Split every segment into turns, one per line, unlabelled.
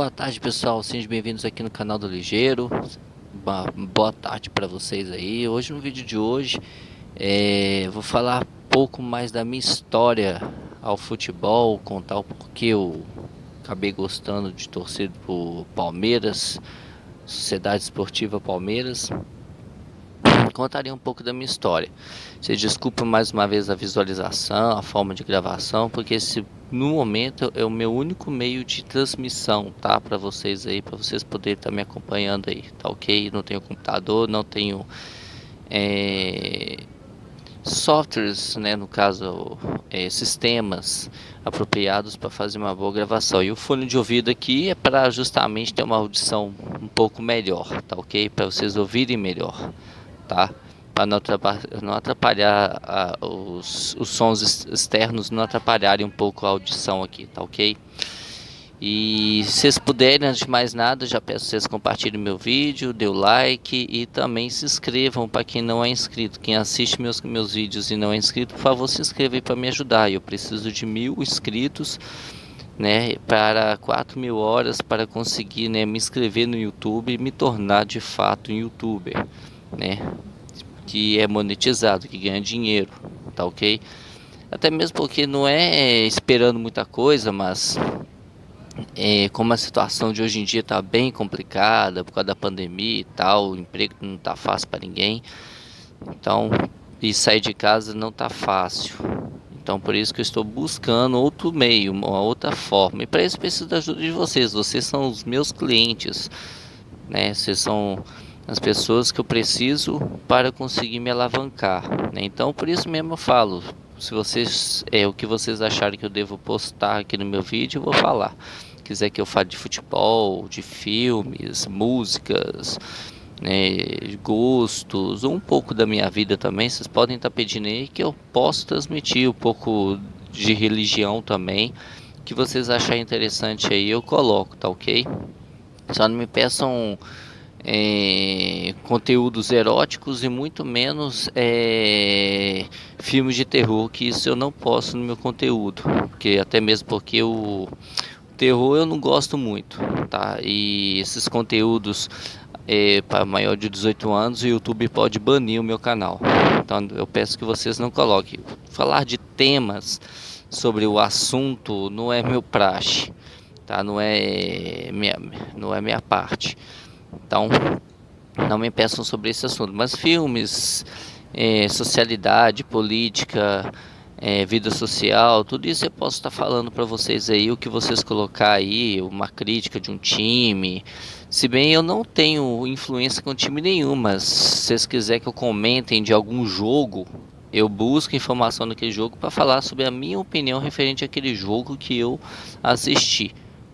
Boa tarde, pessoal, sejam bem-vindos aqui no canal do Ligeiro. Boa tarde para vocês aí. Hoje, no vídeo de hoje, vou falar um pouco mais da minha história ao futebol, contar o porquê eu acabei gostando de torcer por Palmeiras, Sociedade Esportiva Palmeiras. Contaria um pouco da minha história. Vocês desculpem mais uma vez a visualização, a forma de gravação, porque esse no momento é o meu único meio de transmissão, tá? Para vocês aí, para vocês poderem estar me acompanhando aí, tá ok? Não tenho computador, não tenho softwares, né? No caso, sistemas apropriados para fazer uma boa gravação. E o fone de ouvido aqui é para justamente ter uma audição um pouco melhor, tá ok? Para vocês ouvirem melhor, tá? Para não atrapalhar os sons externos, não atrapalharem um pouco a audição aqui, tá ok? E se vocês puderem, antes de mais nada, já peço que vocês compartilhem meu vídeo, dê o like e também se inscrevam para quem não é inscrito. Quem assiste meus vídeos e não é inscrito, por favor, se inscreva aí para me ajudar. Eu preciso de 1000 inscritos, né, para 4.000 horas para conseguir, né, me inscrever no YouTube e me tornar de fato um youtuber, né, que é monetizado, que ganha dinheiro, tá ok? Até mesmo porque não é esperando muita coisa, mas como a situação de hoje em dia tá bem complicada por causa da pandemia e tal, o emprego não tá fácil para ninguém, então, e sair de casa não tá fácil. Então por isso que eu estou buscando outro meio, uma outra forma. E para isso preciso da ajuda de vocês. Vocês são os meus clientes, né? Vocês são as pessoas que eu preciso para conseguir me alavancar, né? Então por isso mesmo eu falo, se vocês o que vocês acharem que eu devo postar aqui no meu vídeo, eu vou falar. Quiser que eu fale de futebol, de filmes, músicas, né, gostos, ou um pouco da minha vida também, vocês podem estar pedindo aí que eu posso transmitir um pouco de religião também, que vocês acharem interessante aí eu coloco, tá ok? Só não me peçam conteúdos eróticos e muito menos filmes de terror, que isso eu não posto no meu conteúdo, porque até mesmo porque o terror eu não gosto muito, tá? E esses conteúdos para maior de 18 anos, o YouTube pode banir o meu canal. Então eu peço que vocês não coloquem. Falar de temas sobre o assunto não é meu praxe, tá? Não é minha parte. Então não me peçam sobre esse assunto. Mas filmes, socialidade, política, vida social, tudo isso eu posso estar falando para vocês aí, o que vocês colocar aí, uma crítica de um time. Se bem eu não tenho influência com time nenhum, mas se vocês quiserem que eu comentem de algum jogo, eu busco informação daquele jogo para falar sobre a minha opinião referente àquele jogo que eu assisti,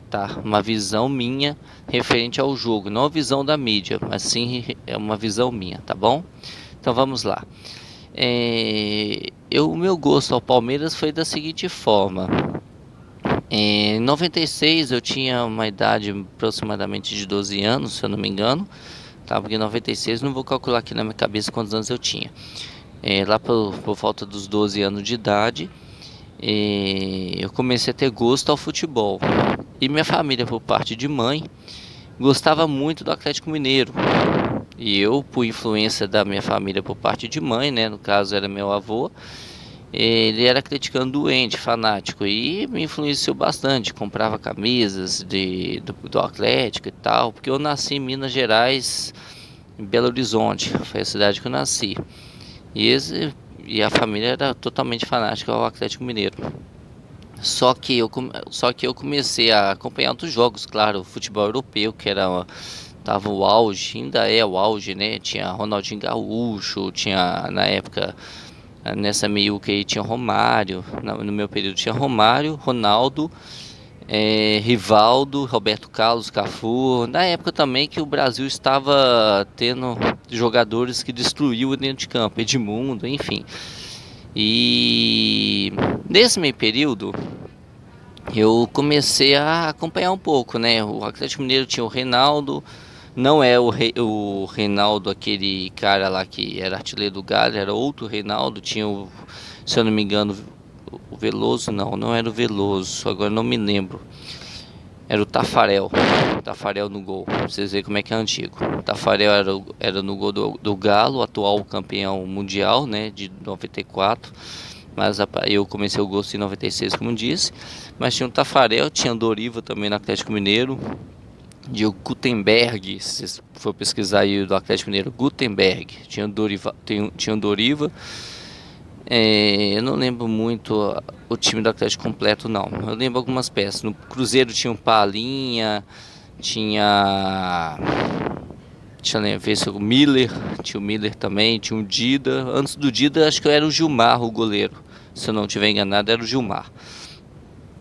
tá? Uma visão minha referente ao jogo, não a visão da mídia, mas sim é uma visão minha, tá bom? Então vamos lá. O meu gosto ao Palmeiras foi da seguinte forma. Em 96 eu tinha uma idade aproximadamente de 12 anos, se eu não me engano, tá? Porque em 96 não vou calcular aqui na minha cabeça quantos anos eu tinha. Lá por volta dos 12 anos de idade, eu comecei a ter gosto ao futebol. E minha família, por parte de mãe, gostava muito do Atlético Mineiro. E eu, por influência da minha família por parte de mãe, né, no caso era meu avô, ele era atleticano doente, fanático, e me influenciou bastante. Comprava camisas do Atlético e tal, porque eu nasci em Minas Gerais, em Belo Horizonte, foi a cidade que eu nasci. E a família era totalmente fanática ao Atlético Mineiro. Só que eu comecei a acompanhar outros jogos, claro, o futebol europeu, que era tava o auge, ainda é o auge, né? Tinha Ronaldinho Gaúcho, tinha na época, nessa meiuca aí tinha Romário, no meu período tinha Romário, Ronaldo, Rivaldo, Roberto Carlos, Cafu. Na época também que o Brasil estava tendo jogadores que destruíam dentro de campo, Edmundo, enfim. E nesse meio período eu comecei a acompanhar um pouco, né? O Atlético Mineiro tinha o Reinaldo, não é o Reinaldo, aquele cara lá que era artilheiro do Galo, era outro Reinaldo. Tinha se eu não me engano, o Veloso, não era o Veloso, agora não me lembro. Era o Tafarel. Tafarel no gol. Pra vocês verem como é que é antigo. O Tafarel era no gol do Galo, atual campeão mundial, né? De 94. Mas eu comecei o gosto em 96, como disse. Mas tinha o Tafarel, tinha o Doriva também no Atlético Mineiro. De Gutenberg, se vocês for pesquisar aí do Atlético Mineiro, Gutenberg. Tinha o Doriva. Eu não lembro muito o time do Atlético completo, não. Eu lembro algumas peças. No Cruzeiro tinha um Palinha, tinha. Deixa eu ver se o Miller. Tinha o Miller também, tinha o Dida. Antes do Dida, acho que era o Gilmar, o goleiro. Se eu não estiver enganado, era o Gilmar.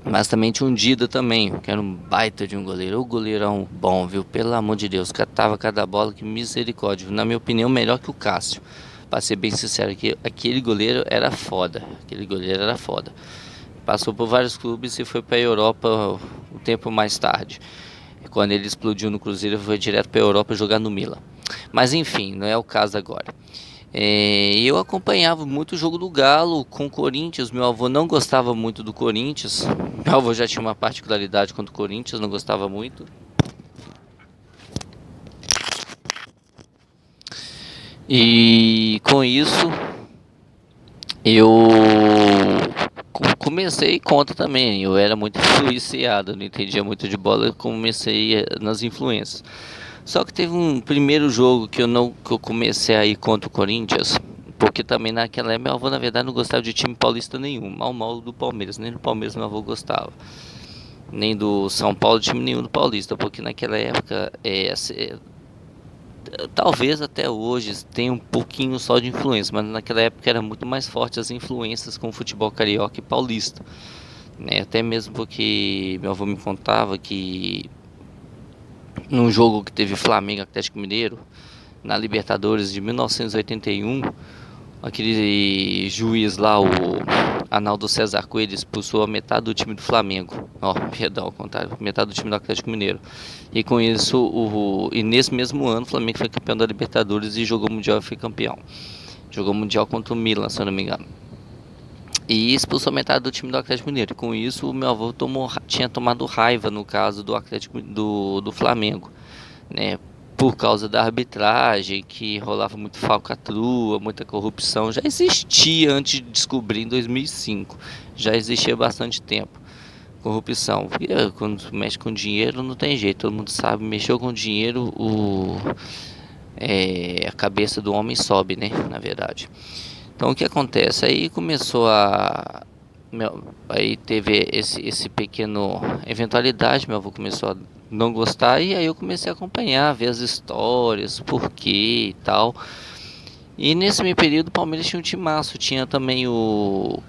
Mas também tinha um Dida também, que era um baita de um goleiro. O goleirão bom, viu? Pelo amor de Deus, catava cada bola, que misericórdia. Na minha opinião, melhor que o Cássio. Pra ser bem sincero, aquele goleiro era foda. Aquele goleiro era foda. Passou por vários clubes e foi pra Europa um tempo mais tarde. Quando ele explodiu no Cruzeiro, foi direto pra Europa jogar no Milan. Mas enfim, não é o caso agora. Eu acompanhava muito o jogo do Galo com o Corinthians. Meu avô não gostava muito do Corinthians. Meu avô já tinha uma particularidade contra o Corinthians, não gostava muito. E com isso eu comecei contra também. Eu era muito influenciado, não entendia muito de bola, eu comecei nas influências. Só que teve um primeiro jogo que eu comecei a ir contra o Corinthians, porque também naquela época meu avô na verdade não gostava de time paulista nenhum, mal do Palmeiras, nem do Palmeiras meu avô gostava, nem do São Paulo, time nenhum do Paulista, porque naquela época talvez até hoje tenha um pouquinho só de influência, mas naquela época era muito mais forte as influências com o futebol carioca e paulista, né? Até mesmo porque meu avô me contava que num jogo que teve Flamengo e Atlético Mineiro na Libertadores de 1981, aquele juiz lá, o Arnaldo César Coelho, expulsou a metade do time do Flamengo. Perdão, ao contrário, metade do time do Atlético Mineiro. E com isso, e nesse mesmo ano, o Flamengo foi campeão da Libertadores e jogou Mundial e foi campeão. Jogou Mundial contra o Milan, se eu não me engano. E expulsou metade do time do Atlético Mineiro. E com isso, o meu avô tinha tomado raiva, no caso do Atlético do Flamengo, né? Por causa da arbitragem, que rolava muito falcatrua, muita corrupção. Já existia antes de descobrir em 2005. Já existia há bastante tempo. Corrupção. Porque quando mexe com dinheiro não tem jeito. Todo mundo sabe, mexeu com dinheiro, a cabeça do homem sobe, né? Na verdade. Então o que acontece? Aí começou aí teve esse pequeno eventualidade, meu avô começou a não gostar e aí eu comecei a acompanhar, ver as histórias, porquê e tal. E nesse meio período o Palmeiras tinha um timaço, tinha também o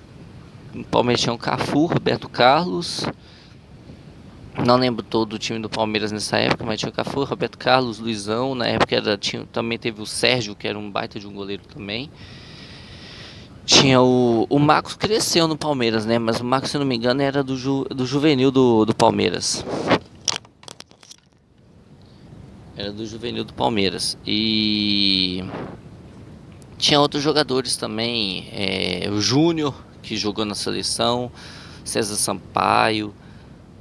Palmeiras tinha o Cafu, Roberto Carlos. Não lembro todo o time do Palmeiras nessa época, mas tinha o Cafu, Roberto Carlos, Luizão, na época também teve o Sérgio, que era um baita de um goleiro também. Tinha o Marcos cresceu no Palmeiras, né? Mas o Marcos, se eu não me engano, era do juvenil do Palmeiras. Era do juvenil do Palmeiras. E tinha outros jogadores também. O Júnior, que jogou na seleção. César Sampaio.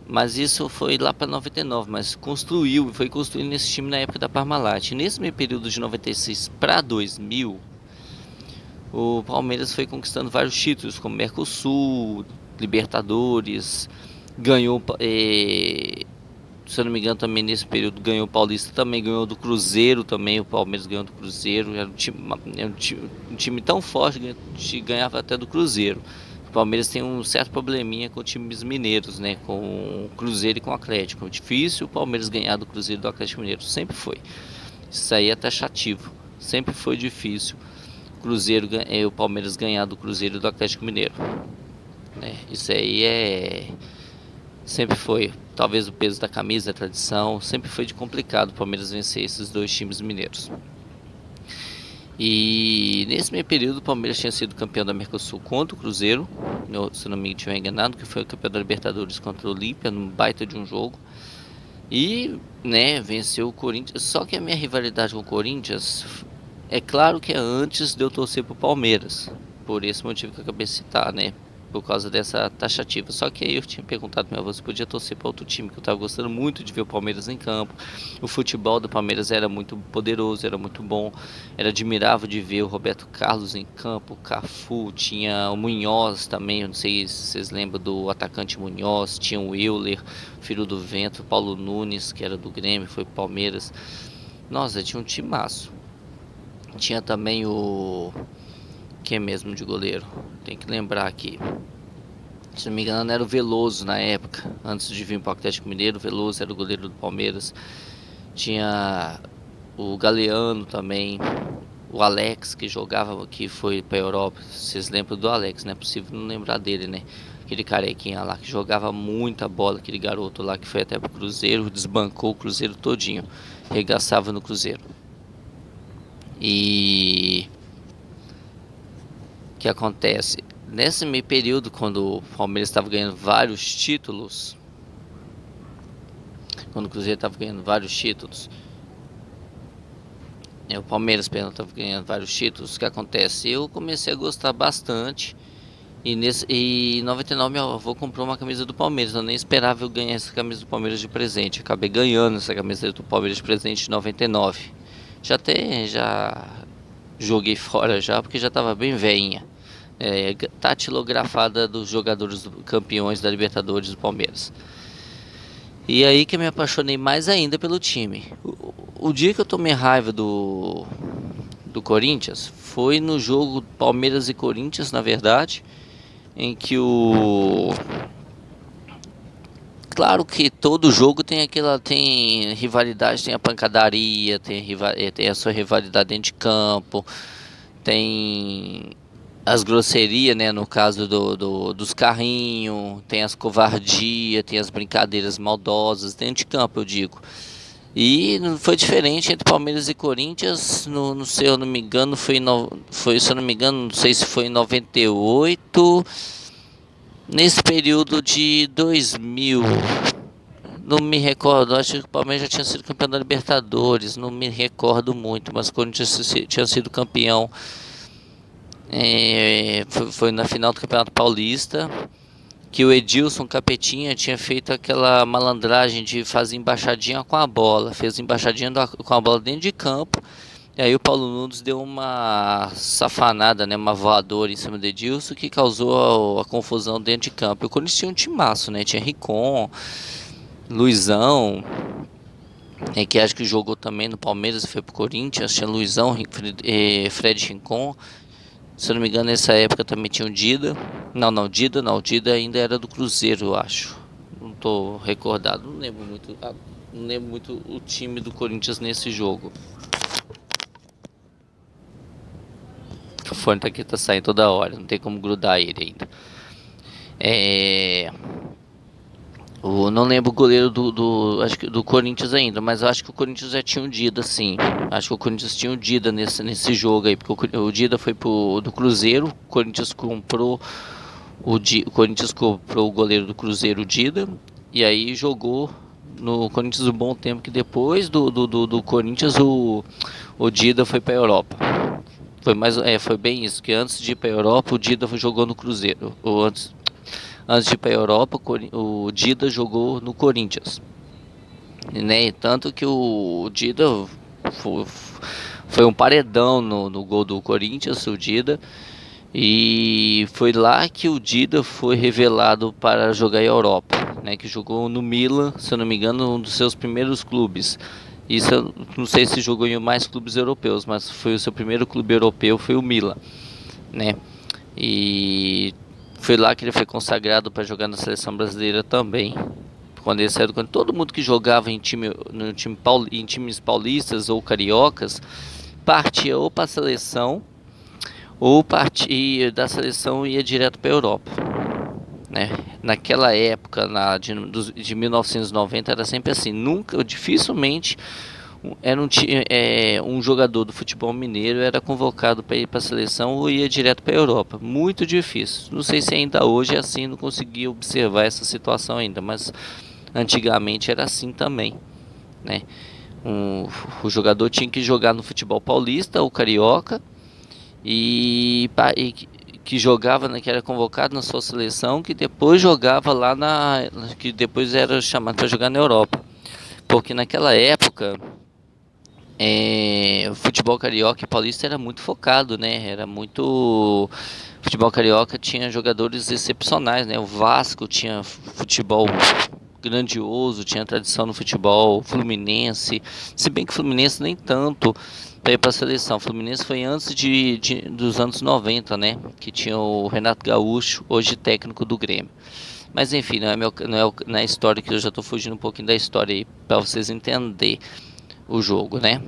Mas isso foi lá para 99. Mas foi construído nesse time na época da Parmalat. Nesse meio período de 96 para 2000... o Palmeiras foi conquistando vários títulos, como Mercosul, Libertadores, ganhou, se eu não me engano, também nesse período ganhou o Paulista, também ganhou do Cruzeiro, também o Palmeiras ganhou do Cruzeiro, era um time tão forte que ganhava até do Cruzeiro. O Palmeiras tem um certo probleminha com times mineiros, né, com o Cruzeiro e com o Atlético. Difícil o Palmeiras ganhar do Cruzeiro e do Atlético Mineiro, sempre foi. Isso aí é taxativo, sempre foi difícil. O Palmeiras ganhar do Cruzeiro e do Atlético Mineiro, né? Isso aí sempre foi, talvez o peso da camisa, a tradição, sempre foi de complicado o Palmeiras vencer esses dois times mineiros. E nesse meio período o Palmeiras tinha sido campeão da Mercosul contra o Cruzeiro, se não me estiver enganado, que foi o campeão da Libertadores contra o Olímpia, num baita de um jogo. E, né, venceu o Corinthians. Só que a minha rivalidade com o Corinthians, é claro que é antes de eu torcer pro Palmeiras, por esse motivo que eu acabei de citar, né? por causa dessa taxativa. Só que aí eu tinha perguntado pra minha avó se podia torcer para outro time, que eu tava gostando muito de ver o Palmeiras em campo. O futebol do Palmeiras era muito poderoso, era muito bom. Era admirável de ver o Roberto Carlos em campo, o Cafu, tinha o Munhoz também, eu não sei se vocês lembram do atacante Munhoz, tinha o Euler, filho do vento, o Paulo Nunes, que era do Grêmio, foi pro Palmeiras. Nossa, tinha um timaço. Tinha também o que é mesmo de goleiro? Tem que lembrar aqui. Se não me engano, era o Veloso na época. Antes de vir para o Atlético Mineiro, o Veloso era o goleiro do Palmeiras. Tinha o Galeano também. O Alex, que jogava, que foi para a Europa. Vocês lembram do Alex? Não é possível não lembrar dele, né? Aquele carequinha lá que jogava muita bola. Aquele garoto lá que foi até pro Cruzeiro. Desbancou o Cruzeiro todinho. Regaçava no Cruzeiro. E o que acontece? Nesse meio período, quando o Palmeiras estava ganhando vários títulos, quando o Cruzeiro estava ganhando vários títulos, o Palmeiras estava ganhando vários títulos, o que acontece? Eu comecei a gostar bastante. E em 99 meu avô comprou uma camisa do Palmeiras. Eu nem esperava eu ganhar essa camisa do Palmeiras de presente. Acabei ganhando essa camisa do Palmeiras de presente em 99. Já joguei fora já, porque já estava bem veinha. Tatilografada dos jogadores campeões da Libertadores do Palmeiras. E aí que eu me apaixonei mais ainda pelo time. O dia que eu tomei raiva do Corinthians foi no jogo Palmeiras e Corinthians, na verdade, em que o claro que todo jogo tem rivalidade, tem a pancadaria, tem a sua rivalidade dentro de campo, tem as grosserias, né, no caso dos carrinhos, tem as covardias, tem as brincadeiras maldosas dentro de campo, eu digo. E não foi diferente entre Palmeiras e Corinthians, se eu não me engano, se eu não me engano, não sei se foi em 98, nesse período de 2000, não me recordo, acho que o Palmeiras já tinha sido campeão da Libertadores, não me recordo muito, mas o Corinthians tinha sido campeão. Foi na final do Campeonato Paulista, que o Edilson Capetinha tinha feito aquela malandragem de fazer embaixadinha com a bola, fez embaixadinha com a bola dentro de campo, e aí o Paulo Nunes deu uma safanada, né, uma voadora em cima do Edilson, que causou a confusão dentro de campo. E o Corinthians tinha um timaço, né, tinha Ricon, Luizão, que acho que jogou também no Palmeiras e foi pro Corinthians, tinha Luizão, Fred Rincon. Se eu não me engano, nessa época também tinha o Dida. O Dida ainda era do Cruzeiro, eu acho. Não tô recordado, não lembro muito o time do Corinthians nesse jogo. O fone tá aqui, tá saindo toda hora, não tem como grudar ele ainda. Não lembro o goleiro acho que do Corinthians ainda, mas eu acho que o Corinthians já tinha um Dida, sim. Acho que o Corinthians tinha um Dida nesse jogo aí, porque o Dida foi do Cruzeiro, o Corinthians comprou o Corinthians comprou o goleiro do Cruzeiro, o Dida, e aí jogou no Corinthians um bom tempo, que depois do Corinthians o Dida foi para a Europa. Foi bem isso, que antes de ir para a Europa o Dida jogou no Cruzeiro, ou antes de ir para a Europa, o Dida jogou no Corinthians, né? Tanto que o Dida foi um paredão no gol do Corinthians, o Dida. E foi lá que o Dida foi revelado para jogar em Europa, né? Que jogou no Milan, se eu não me engano, um dos seus primeiros clubes. Isso eu não sei se jogou em mais clubes europeus, mas foi o seu primeiro clube europeu, foi o Milan, né? E foi lá que ele foi consagrado para jogar na seleção brasileira também. Quando ele saiu, quando todo mundo que jogava em times paulistas ou cariocas partia ou para a seleção ou partia da seleção e ia direto para a Europa, né? Naquela época, de 1990, era sempre assim. Dificilmente era um jogador do futebol mineiro era convocado para ir para a seleção ou ia direto para a Europa. Muito difícil. Não sei se ainda hoje é assim, não consegui observar essa situação ainda, mas antigamente era assim também, né? O jogador tinha que jogar no futebol paulista ou carioca e que jogava, né, que era convocado na sua seleção, que depois jogava lá que depois era chamado para jogar na Europa, porque naquela época o futebol carioca e paulista era muito focado, né? Era muito futebol carioca tinha jogadores excepcionais, né? O Vasco tinha futebol grandioso, tinha tradição no futebol, Fluminense, se bem que o Fluminense nem tanto para ir para a seleção. O Fluminense foi antes dos anos 90, né? Que tinha o Renato Gaúcho, hoje técnico do Grêmio. Mas enfim, não é a história, que eu já estou fugindo um pouquinho da história aí para vocês entenderem o jogo, né?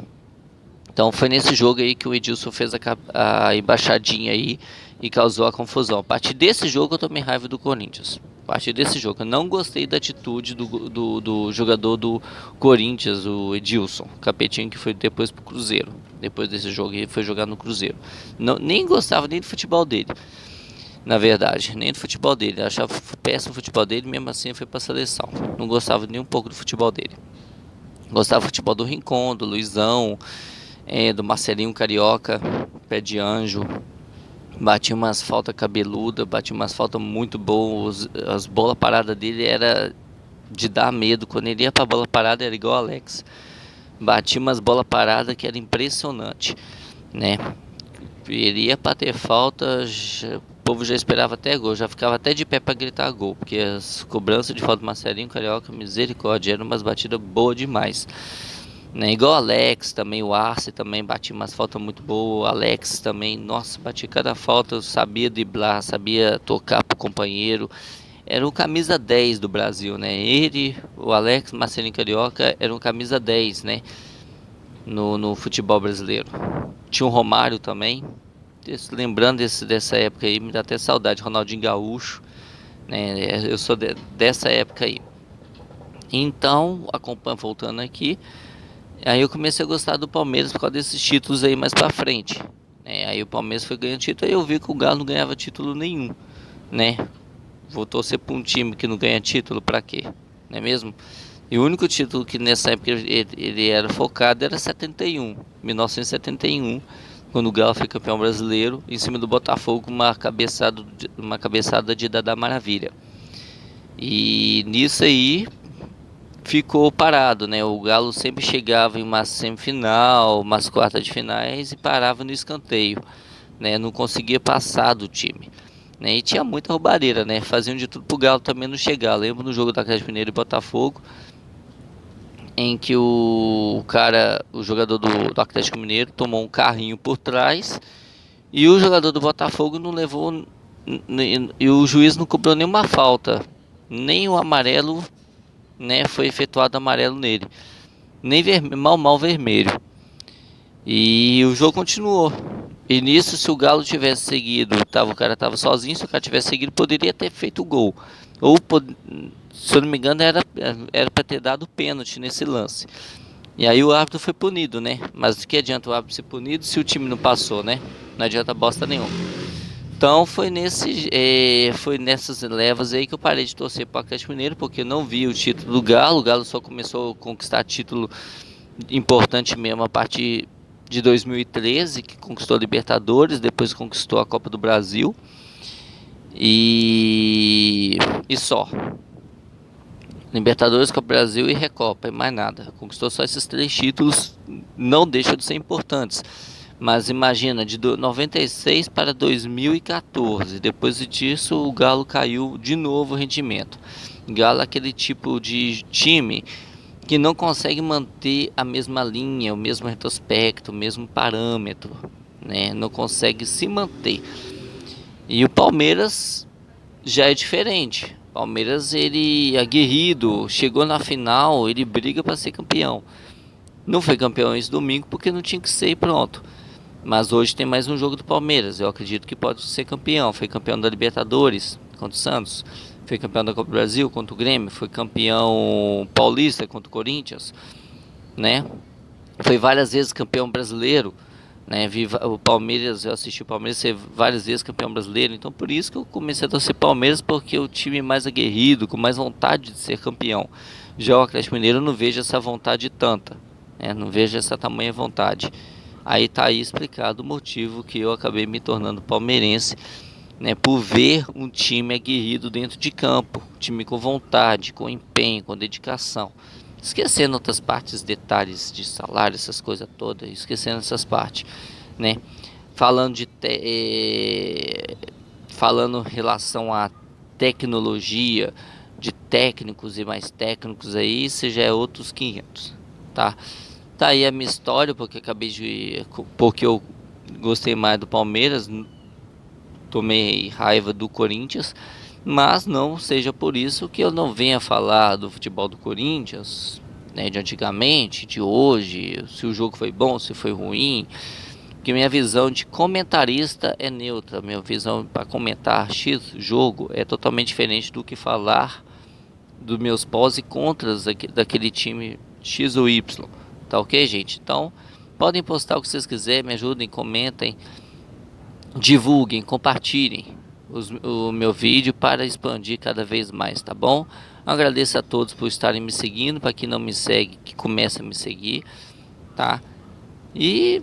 Então foi nesse jogo aí que o Edilson fez a embaixadinha aí e causou a confusão. A partir desse jogo eu tomei raiva do Corinthians. A partir desse jogo eu não gostei da atitude do jogador do Corinthians, o Edilson Capetinho, que foi depois pro Cruzeiro. Depois desse jogo ele foi jogar no Cruzeiro. Não, nem gostava nem do futebol dele. Na verdade, nem do futebol dele. Eu achava péssimo o futebol dele, mesmo assim foi pra seleção. Não gostava nem um pouco do futebol dele. Gostava do futebol do Rincon, do Luizão, do Marcelinho Carioca, pé de anjo. Batia umas faltas cabeludas, batia umas faltas muito boas. As bolas paradas dele era de dar medo. Quando ele ia pra bola parada era igual o Alex. Batia umas bolas paradas que era impressionante, né? Ele ia pra ter falta, o povo já esperava até gol, já ficava até de pé pra gritar gol, porque as cobranças de falta do Marcelinho Carioca, misericórdia, eram umas batidas boas demais. Né, igual o Alex também, o Arce também batia umas faltas muito boas. O Alex também, nossa, batia cada falta, sabia driblar, sabia tocar pro companheiro. Era o camisa 10 do Brasil, né? Ele, o Alex, Marcelinho Carioca, era um camisa 10, né? No futebol brasileiro. Tinha o Romário também. Lembrando dessa época aí, me dá até saudade. Ronaldinho Gaúcho, né? Eu sou dessa época aí. Então, acompanho, voltando aqui. Aí eu comecei a gostar do Palmeiras por causa desses títulos aí mais pra frente, né? Aí o Palmeiras foi ganhando título, aí eu vi que o Galo não ganhava título nenhum, né? Vou torcer pra um time que não ganha título pra quê? Não é mesmo? E o único título que nessa época ele era focado era 1971, quando o Galo foi campeão brasileiro, em cima do Botafogo, com uma cabeçada de Dadá Maravilha. E nisso aí ficou parado, né? O Galo sempre chegava em uma semifinal, umas quartas de finais e parava no escanteio, né? Não conseguia passar do time, né? E tinha muita roubalheira, né? Faziam de tudo pro Galo também não chegar. Lembro no jogo do Atlético Mineiro e Botafogo, em que o jogador do Atlético Mineiro tomou um carrinho por trás e o jogador do Botafogo não levou e o juiz não cobrou nenhuma falta, nem o amarelo, né, foi efetuado amarelo nele, nem mal vermelho, e o jogo continuou. E nisso, se o Galo tivesse seguido, o cara tava sozinho, se o cara tivesse seguido, poderia ter feito o gol, ou se eu não me engano era para ter dado pênalti nesse lance. E aí o árbitro foi punido, né? Mas o que adianta o árbitro ser punido se o time não passou, né? Não adianta bosta nenhuma. Então foi nessas levas aí que eu parei de torcer para o Atlético Mineiro, porque eu não vi o título do Galo. O Galo só começou a conquistar título importante mesmo a partir de 2013, que conquistou a Libertadores, depois conquistou a Copa do Brasil e só. Libertadores, Copa do Brasil e Recopa, e mais nada. Conquistou só esses 3 títulos, não deixam de ser importantes. Mas imagina, de 96 para 2014, depois disso o Galo caiu de novo o rendimento. O Galo é aquele tipo de time que não consegue manter a mesma linha, o mesmo retrospecto, o mesmo parâmetro, né? Não consegue se manter. E o Palmeiras já é diferente. O Palmeiras, ele é aguerrido, chegou na final, ele briga para ser campeão. Não foi campeão esse domingo porque não tinha que ser e pronto. Mas hoje tem mais um jogo do Palmeiras. Eu acredito que pode ser campeão. Foi campeão da Libertadores contra o Santos. Foi campeão da Copa do Brasil contra o Grêmio. Foi campeão paulista contra o Corinthians, né? Foi várias vezes campeão brasileiro, né? Vi o Palmeiras, eu assisti o Palmeiras ser várias vezes campeão brasileiro. Então por isso que eu comecei a torcer Palmeiras, porque é o time mais aguerrido, com mais vontade de ser campeão. Já o Atlético Mineiro eu não vejo essa vontade tanta, né? Não vejo essa tamanha vontade. Aí tá aí explicado o motivo que eu acabei me tornando palmeirense, né, por ver um time aguerrido dentro de campo, time com vontade, com empenho, com dedicação. Esquecendo outras partes, detalhes de salário, essas coisas todas, esquecendo essas partes, né? Falando falando em relação à tecnologia, de técnicos e mais técnicos aí, isso já é outros 500, tá? Tá aí a minha história, porque eu gostei mais do Palmeiras, tomei raiva do Corinthians, mas não seja por isso que eu não venha falar do futebol do Corinthians, né, de antigamente, de hoje, se o jogo foi bom, se foi ruim, porque minha visão de comentarista é neutra, minha visão para comentar X jogo é totalmente diferente do que falar dos meus pós e contras daquele time X ou Y, tá ok, gente? Então, podem postar o que vocês quiserem, me ajudem, comentem, divulguem, compartilhem o meu vídeo para expandir cada vez mais, tá bom? Agradeço a todos por estarem me seguindo, para quem não me segue, que comece a me seguir, tá? E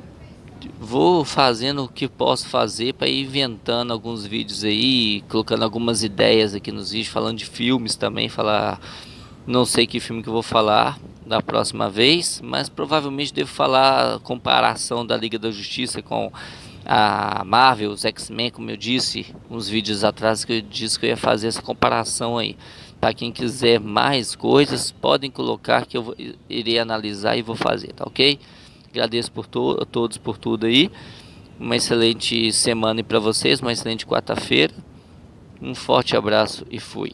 vou fazendo o que posso fazer para ir inventando alguns vídeos aí, colocando algumas ideias aqui nos vídeos, falando de filmes também, falar, não sei que filme que eu vou falar da próxima vez, mas provavelmente devo falar a comparação da Liga da Justiça com a Marvel, os X-Men, como eu disse uns vídeos atrás, que eu disse que eu ia fazer essa comparação aí. Para quem quiser mais coisas, podem colocar que irei analisar e vou fazer, tá ok? Agradeço a todos por tudo aí. Uma excelente semana para vocês, uma excelente quarta-feira. Um forte abraço e fui.